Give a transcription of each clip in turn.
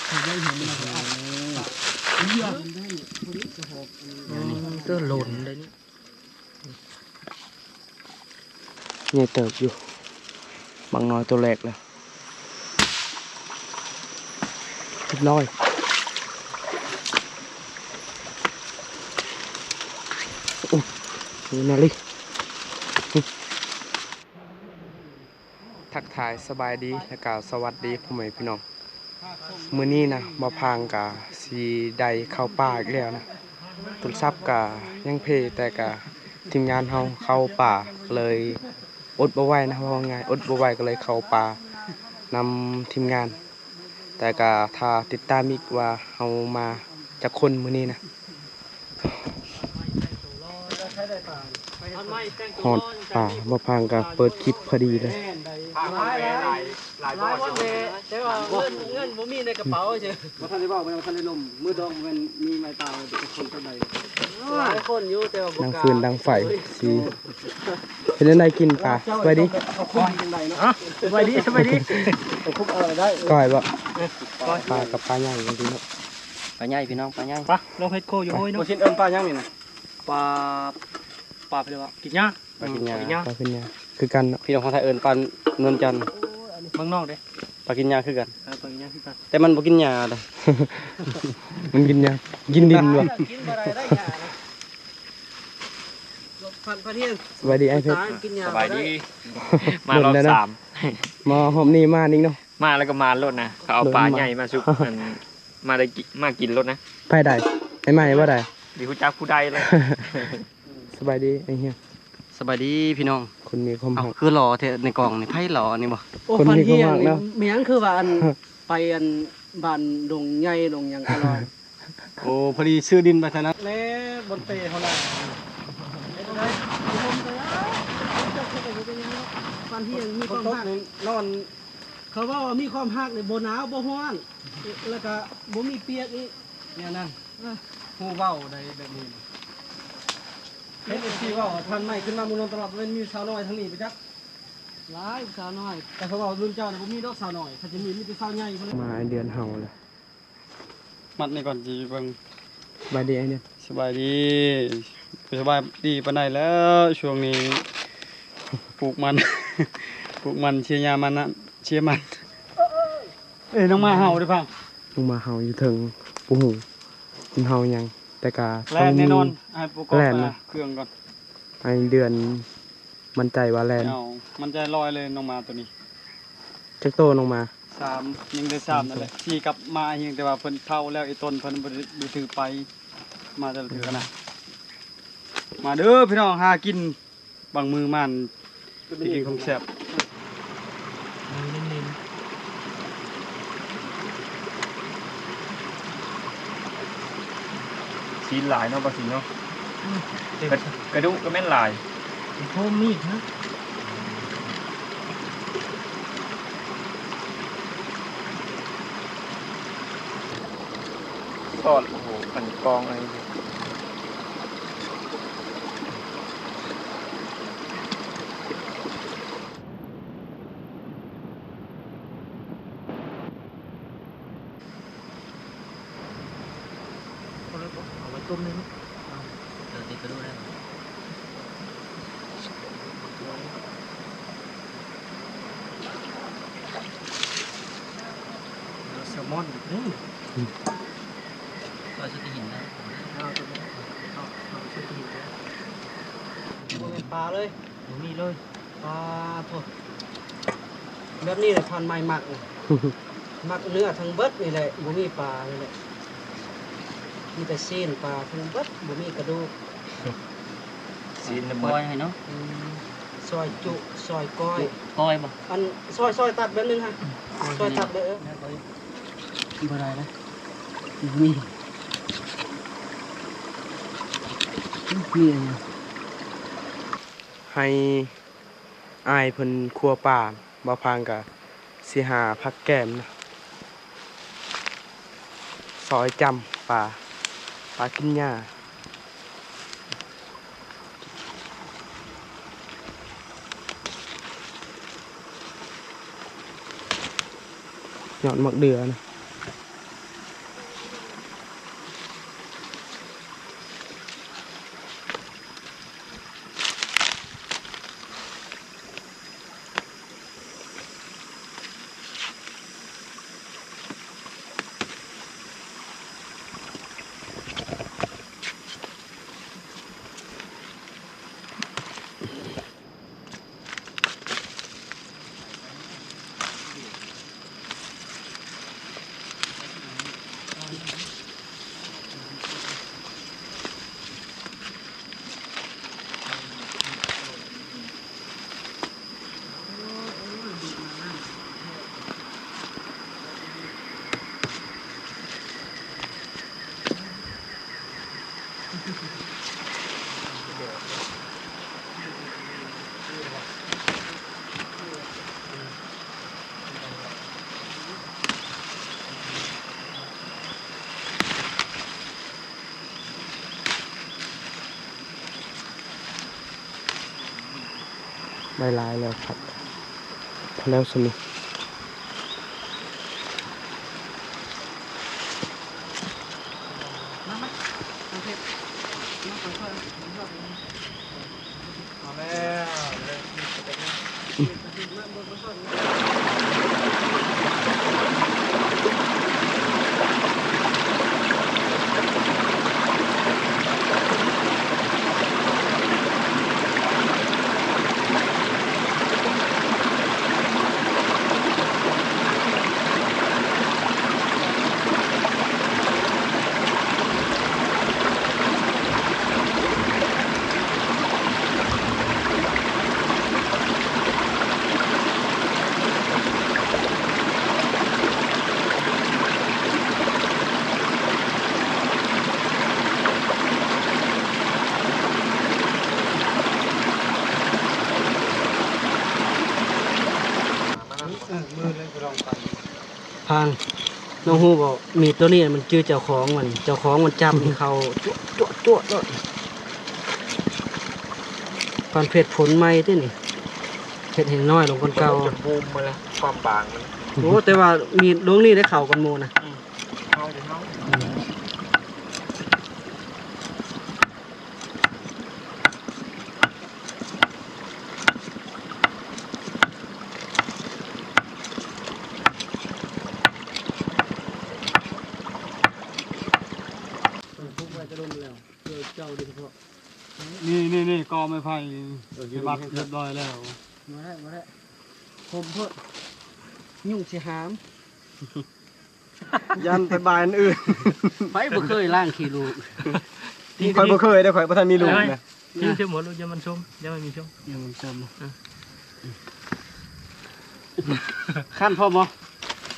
ได้เห็นมันอัดเยอะได้คนนี้จะหอบนี่ก็หล่นเลยนี่เนี่ยเติบอยู่บางน้อยตัวแรกแล้วทิดน้อยนี่นาลิทักทายสบายดีและกล่าวสวัสดีพ่อแม่พี่น้องมื้อนี้นะมาพางกะสีใดเข้าป่าอีกแล้วนะตุลซับกะยังเพแต่กะทีมงานเฮาเข้าป่าเลยอดบ่ไหวนะว่าไงอดบ่ไหวก็เลยเข้าป่านำทีมงานแต่กะถ้าติดตามอีกว่าเฮามาจากคนมื้อนี้นะฮอดป่ามาพางกะเปิดคลิปพอดีเลยหลายวันเลยแต่ว่าเงินบ่มีในกระเป๋าเฉยบ่ทันได้บอกบ่ทันได้ลมมือดองมันมีไม้ตาเป็นคนเท่าใดหลายคนอยู่แต่ว่าบ่กล้าดังฟืนดังไฟสิเป็นจังไดกินปลาสบายดีสบายดีสบายดีคุกอะไรได้ก้อยบ่ปลากับปลาใหญ่จริงๆเนาะปลาใหญ่พี่น้องปลาใหญ่ปลาลงเฮ็ดโคอยู่ห้วยเนาะบ่ชินปลาใหญ่นี่นะปลาไปเลยว่ากินหญ้าปลากินหญ้าคือกันเนาะพี่น้องคนไทยปลานวลจันทร์เมืองนอกเด้ปลากินหญ้าคือกันปลากินหญ้าคือกันแต่มันบ่กินหญ้าเด้มันกินหญ้ากินดินบ่กินบ่ได้หญ้าพันเทียนสบายดีไอ้เพชรสบายดีมารอบ3มาหอมนี่มานิ่งเนาะมาแล้วก็มารถนะเขาเอาปลาใหญ่มาซุกมาได้มากินรถนะไปได้ไอ้ใหม่ว่าได้ดีผู้จักผู้ใดเลยสบายดีไอ้เหี้ยสบายดีพี่น้องคนมีความหักคือหล่อเทในกล่องนี่ไพ่หล่อนี่บ่คนมีความหักแล้วเมียงคือว่าอันไปอันบ้านดงใหญ่ดงหยังอร่อยโอ้พอดีซื้อดินไปซะนะแล้บนเปเท่าไหร่ฟันเฮียงมีความหักนอนเขาว่ามีความหักในบ่หนาวบ่ร้อนแล้วก็บ่มีเปียกนี่เนี่ยนั่นฮู้เว้าได้แบบนี้เฮ็ดที่ว่าทันใหม่ขึ้นมามุนตลอดเป็นมีสาวน้อยทางนี้ไปจักหลายสาวน้อยแต่เขาบอกรุ่นเจ้าเนี่ยบ่มีดอกสาวน้อยเขาจะมีแต่สาวใหญ่พุ่นมาเดือนเฮาเลยมัดนี่ก่อนสิเบิ่งสบายดีไอ้เนี่ยสบายดีสบายดีปานใดแล้วช่วงนี้ปลูกมันเชียร์ยามันนะเชียร์มันน้องมาเห่าด้วยพังน้องมาเห่าอยู่ถึงปูหูกินเห่ายังแต่กาแล่นแน่นอนให้ปกติเครื่องก่อนไอเดือนมันใจว่าแลนมันใจลอยเลยน้องมาตัวนี้จักโตน้องมา3ยังได้3นั่นแหละที่กลับมาเพียงแต่ว่าเพิ่นเฒ่าแล้วไอ้ต้นเพิ่นบ่ถือไปมาจะถือนะมาเด้อพี่น้องหากินบางมือมันกินของแซ่บสีหลายเนาะปลาสีเนาะกระดูกก็แม่นหลายโคมมีดนะทอดโอ้โหขันกองอะไรเอาไว้ต้มเลยมั้ยติดกระดูกได้แซลมอนเราชุดที่หินได้เอาชุดที่หินได้ปลาเลยมีเลยปลาพวกแบบนี้แหละพันไม้หมักเนื้อทั้งเบิดนี่แหละบ่มีปลานี่แหละมีแต่ซีนปลาทั้งเบิดบ่มีกระดูกซีนเบิดให้เนาะซอยจุซอยก้อยบ่อันซอยตัดแบบนึงฮะซอยตัดเลยบ่ได้นะมีให้อายเพิ่นครัวป่าบ่พางกะสิหาผักแก้มนะซอยจำปลากินหญ้ายอดมักเดือนะ ใบลายแล้วครับพอแล้วสนิท มาโอเคมาค่อยๆเอาแล้วพานน้องฮู้บอกมีตัวนี้มันชื่อเจ้าของมันจับให้เขาจั่วเลยก่อนเพชรผลไม้ที่นี่เพชรแห่งน้อยลงคนเก่า จะบูมมาแล้วความบางมัน โอ้แต่ว่ามีดวงนี้ได้เข่ากันโมนะ เอาเดี๋ยวเอานี่กอไม้ไผ่บักเรียบร้อยแล้ว มาได้ผมเพิ่นยุ่งสิหาม ยันไปบายอันอื่น ไปบ่เคยล่างขี่ลูก ข่อยบ่เคยได้ข่อยบ่ทันมีลูกนะ นี่เชื่อหมดลูกยังมันชมยังไม่มีชม ยังมันจำขั้นพ่อบ่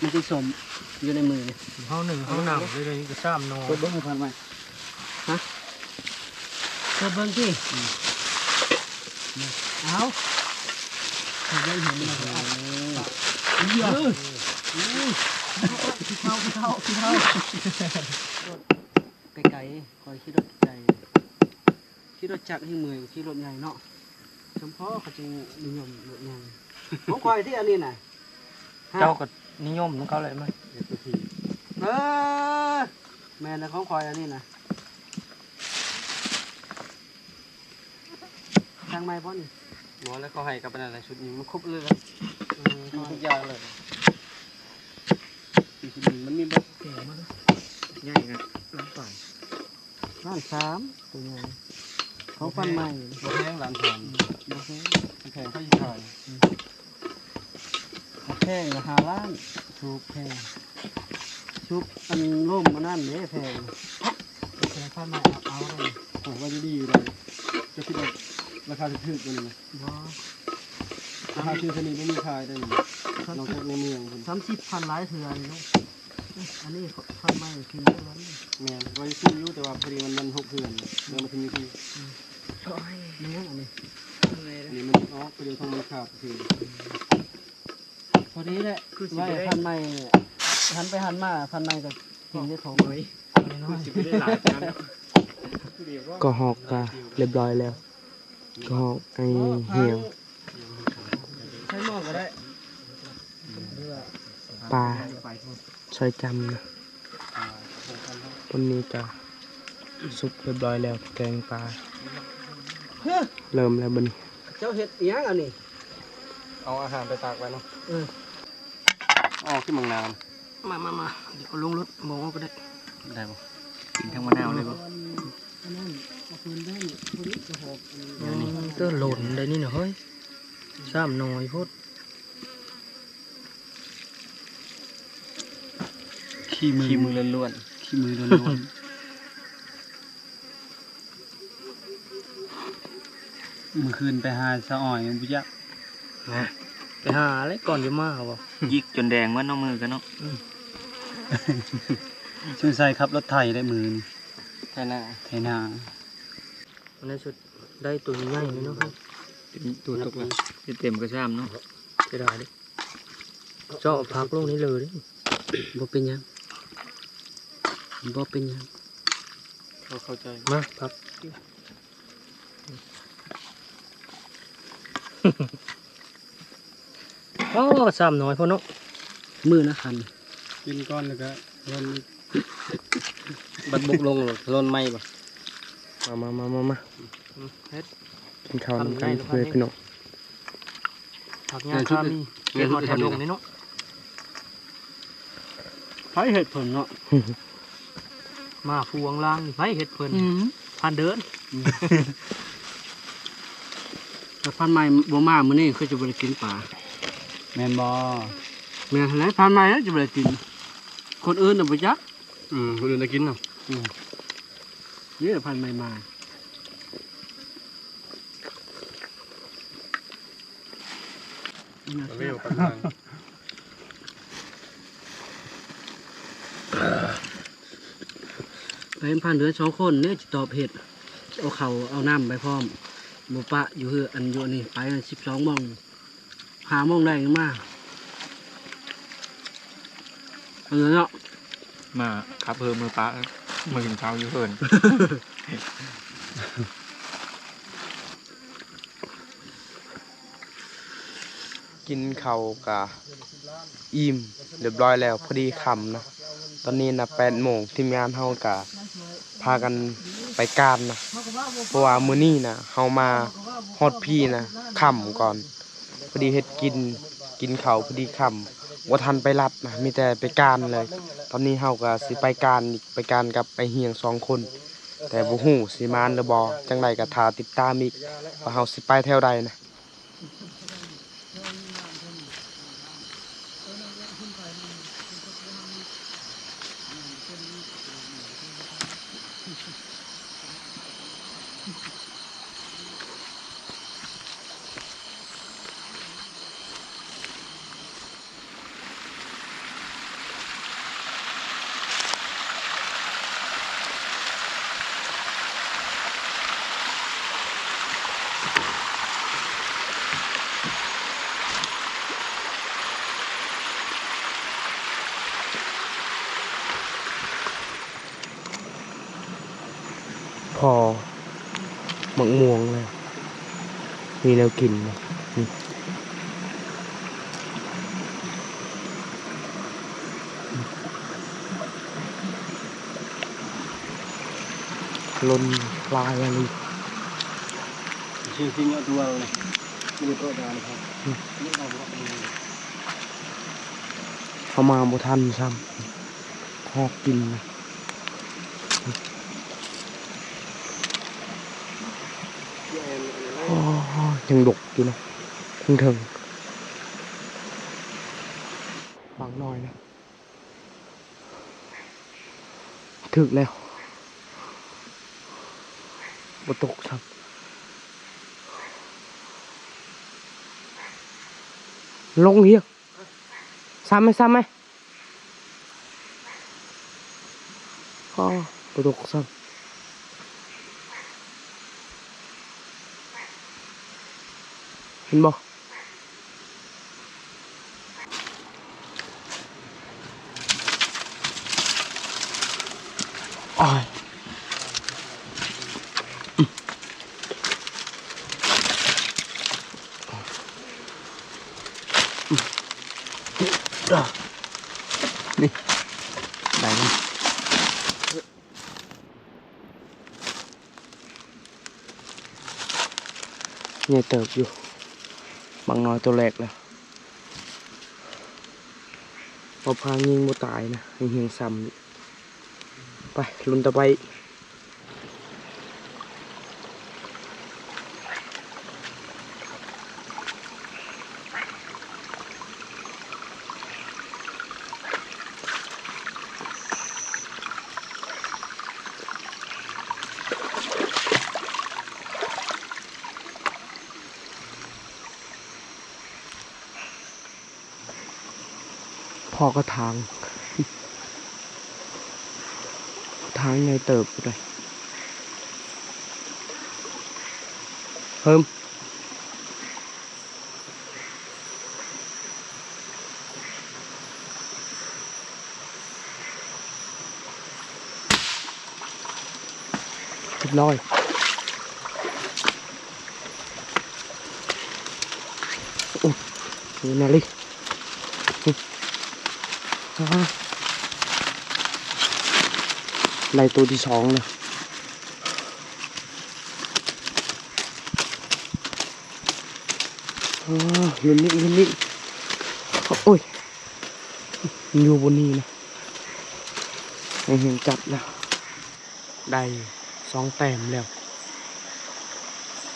มันจะสมอยู่ในมือนี่ ห้องหนึ่งห้องหนังเลยก็ซ้ำนอน เปิดเบิ้งให้พันไหมฮะเปิดเบิ้งที่เอาเปิดเบิ้งเห็นไหมเยอะขี้เท้าไกลๆคอยขี่รถไกลขี่รถจักรให้มือขี่รถใหญ่เนาะเฉพาะเขาจะนิยมรถใหญ่ของคอยที่อันนี้น่ะ เจ้าก็นิยมของเขาเลยมั้ย เออแม่นะของคอยอันนี้นะทางไม้พ่อนี่ หมอแล้วเขาให้กับอะไรชุดนี้ มันครบเลยละ ทุกอย่างเลย มันมีแบบ เก่งมากใหญ่นะล้างป่าน ร้านสามตัวใหญ่เขาฟันใหม่ บ่แห้งหลานทอน โอเค แพงเขายิ่งขาย แพงละ5 ล้านชุบแพงชุบอันร่มมันนั่นเนี่ยแพงแพงฟันใหม่เอาเลย ผมว่าจะดีอยู่เลยจะคิดว่าราคาถูกๆกว่านี้ บ่ ราคาชื่อชนิดไม่มีขายได้เลยนอกจากในเมืองผม 30,000หลายเถื่อนเนาะอันนี้ฟันใหม่คือเท่านั้น แม่ไว้ซื้ออยู่แต่ว่าพอดีมัน6เดือนเดือนมันถึงอยู่ที่ นี่อันนี้ อันนี้มันอ๋อพอดีทองมันขาดคือ พอดีแหละไว้พันใหม่หันไปหันมาพันใหม่ก็กินได้ถงเลยน้อย สิไม่ได้หลายกัน ก็หอกกะเรียบร้อยแล้วก็หอกไอเหี่ยว ใช้หม้อก็ได้ ปลาซอยจำนะวันนี้จะสุกเรียบร้อยแล้วแกงปลาเริ่มแล้วบัดน เจ้าเห็ดเอียงอันนี้ เอาอาหารไปตากไว้เนาะ เออ อ๋อขึ้นเมืองนาม มาเดี๋ยวเอาลงรถหมอก็ได้ ได้ป่ะกินทั้งมะนาวเลยป่ะ อันนั้นเอาปืนได้พอดีจะหอบอันนี้ เดี๋ยวนี้ก็หล่นได้นี่เนาะเฮ้ยซ้ำหน่อยพุดขี้มือล้วนๆขี้มือล้วนๆเมื่อคืนไปหาสะอ่อยบุญยักษ์ไปหาอะไรก่อนจะมาบ่ ยิกจนแดงว่าน้องมือกันเนาะ ช่วยใส่ครับรถไถได้มือนี่ ใช่น่ะ ไถนา อันนี้สุดได้ตัวใหญ่เลยเนาะครับ ตัวตกแล้วเต็มกระชามเนาะ จะได้ดิเจาะพักลงนี้เลยดิบ่เป็นหยังบ่เป็นหยัง เขาเข้าใจ มาพัก อ้ซ้ำน้อยพ่อเนาะมือนะคัน กินก้อนแล้วก็ลน บัดบุกลงลนไม่บ่ มากินข้าวน้ำกันเพื่อนพี่น้อง ผักงาข้ามีเก็บหอดแถวดงนี่เนาะไผเห็ดเพิ่นเนาะมาฟูวงล่างนี่ไผเห็ดเพิ่นพันเดินแต่พันใหม่บ่มามื้อนี้คือจะบ่ได้กินปลา แมนบอ แม่นไหนพันใหม่แล้วจะบ่ได้กินคนอื่นน่ะบ่จัก คนอื่นจะกินเนาะ นี่พันใหม่มาไปเห็นพันเดือน2คนเนี่ยจะตอบเห็ดเอาเขาเอาน้ำไปพร้อมหมูปะอยู่เฮืออันอยู่นี่ไป12โมง5 โมงได้ยังมาเอาเงินเนาะ มาขับเพิ่มมือปลามือกินข้าวอยู่เพิ่น กินข้าวกะอิ่มเรียบร้อยแล้วพอดีค่ำนะตอนนี้นะ8 โมงทีมงานเฮากะพากันไปการนะเพราะว่ามื้อนี้นะเฮามาฮอดพี่นะค่ำก่อนพอดีเฮ็ดกินข้าวพอดีค่ำบ่ทันไปรับนะมีแต่ไปการเลย ตอนนี้เฮาก็สิไปการอีกไปการกับไอ้เฮียง2 คน แต่บ่ฮู้สิมานหรือบ่จังไดก็ท่าติดตามอีกว่าเฮาสิไปแถวใดนะ พอหมักม่วงเลยมีแนวกินนะลนลายอะไร ชิงๆเอาตัวเลยไม่ได้โตดานครับนี่เอาบ่ เขามาบ่ทันซ้ำพอกินนะยังดกอยู่นะถึงบางน้อยนะถึกแล้วบ่ตกซ้ำลงเฮียซ้ำไหมอ๋อบ่ตกซ้ำเห็นบ่อ้ายนี่ได้ไหมเนี่ยเติบอยู่บางน้อยตัวแรกแล้วพอพายิงบ่ตายนะยังเฮียงซ้ำไปลุ้นต่อไปพอกระทางไงเติบเลยเพิ่มเรียบร้อยโอ้ยนี่นาลิ ในตัวที่สองเลยลุ้นนิดโอ้ยอยู่บนนี้นะเห็นจัดแล้วได้2 แต้มแล้ว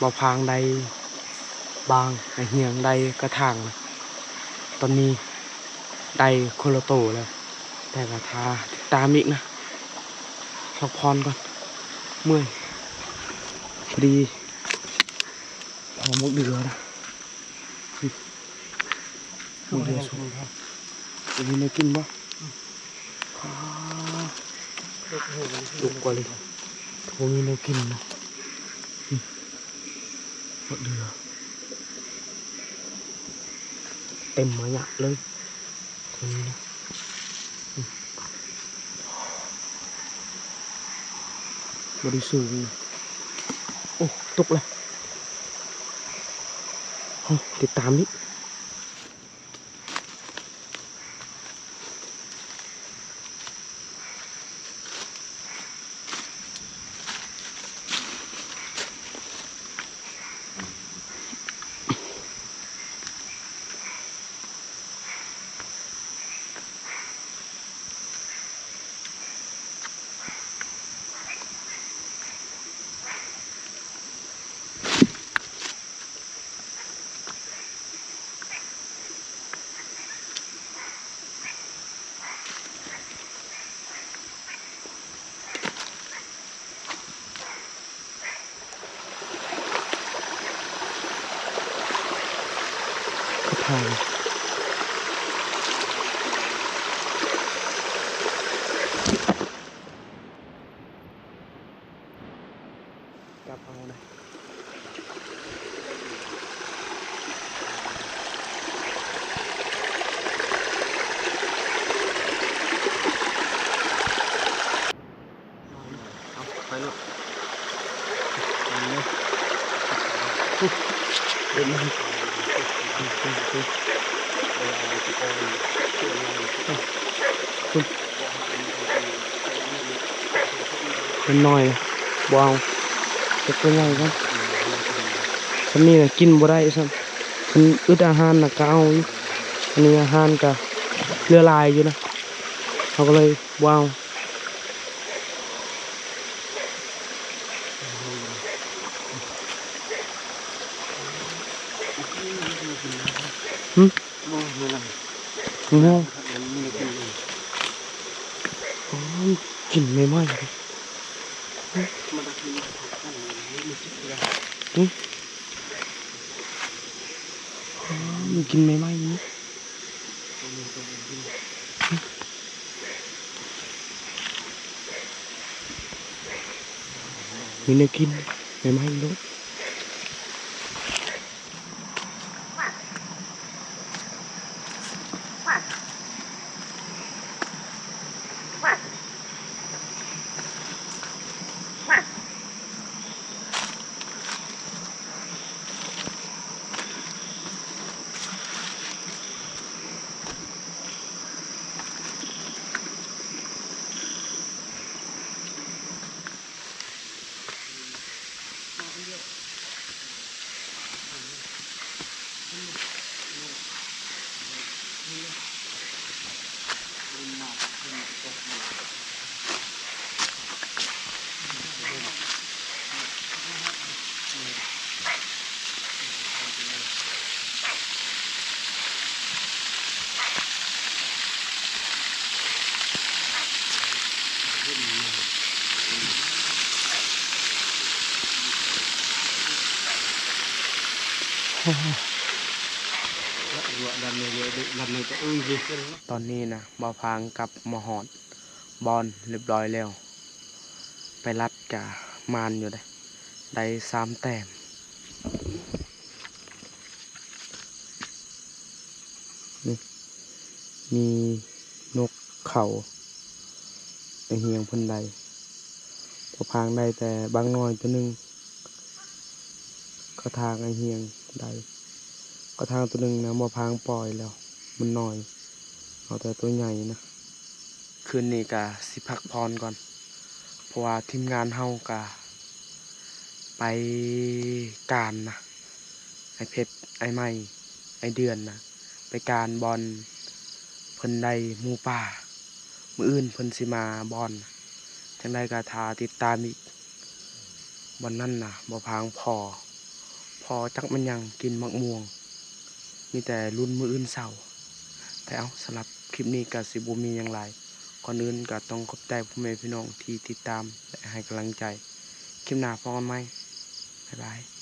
บ่พางได้บางไอเหียงได้กระถางนะตอนนี้ได้โคโลโตแล้วแต่กระทาตามอีกนะพักผ่อนก่อนเมื่อยพอดีพอมุกเดือนะมุกเดือสุดจะมีอะไรกินบ่ลุกกว่าเลยโทมีอะไรกินนะมุกเดือเต็มมาหยะเลยตรงนี้นะบริสุทธิ์โอ้ตกเลยติดตามนิดก็ทางกลับเอาเลยเอาไปลูกเดินมาเป็นน้อยบเอาเก็บไปไงครับฉันนี่นะกินบ่ได้ซ้ำฉันอึดอาหารนะก็เอาอยู่อันนี้อาหารก็เรือลายอยู่นะเขาก็เลยบเอางงกินไม่ไหมเลยกินไม่ไหมนี่มีเนื้อกินไม่ไหมลูกตอนนี้นะมาพางกับมาหอดบอลเรียบร้อยแล้วไปรัดกับมานอยู่ได้3 แต้มนี่มีนกเขาไอเฮียงพันใดพอพางได้แต่บางน้อยตัวหนึ่งก็ทางไอเฮียงได้ก็ทางตัวหนึ่งนะมาพางปล่อยแล้วมันน้อยเอาแต่ตัวใหญ่นะ คืนนี้ก็สิพักพรก่อนเพราะว่าทีมงานเฮาก็ไปการนะไอเพชรไอไม้ไอเดือนนะไปการบอลเพิ่นได้หมู่ป่ามื้ออื่นเพิ่นสิมาบอลจังไดก็ทาติดตามอีกวันนั้นน่ะบ่พางพอจักมันยังกินมะม่วงมีแต่รุ่นมื้ออื่นเช้าแต่เอาสำหรับคลิปนี้ก็สิบ่มีหยังหลายก่อนอื่นก็ต้องขอบใจพ่อแม่พี่น้องที่ติดตามและให้กำลังใจคลิปหน้าพบกันใหม่บ๊ายบาย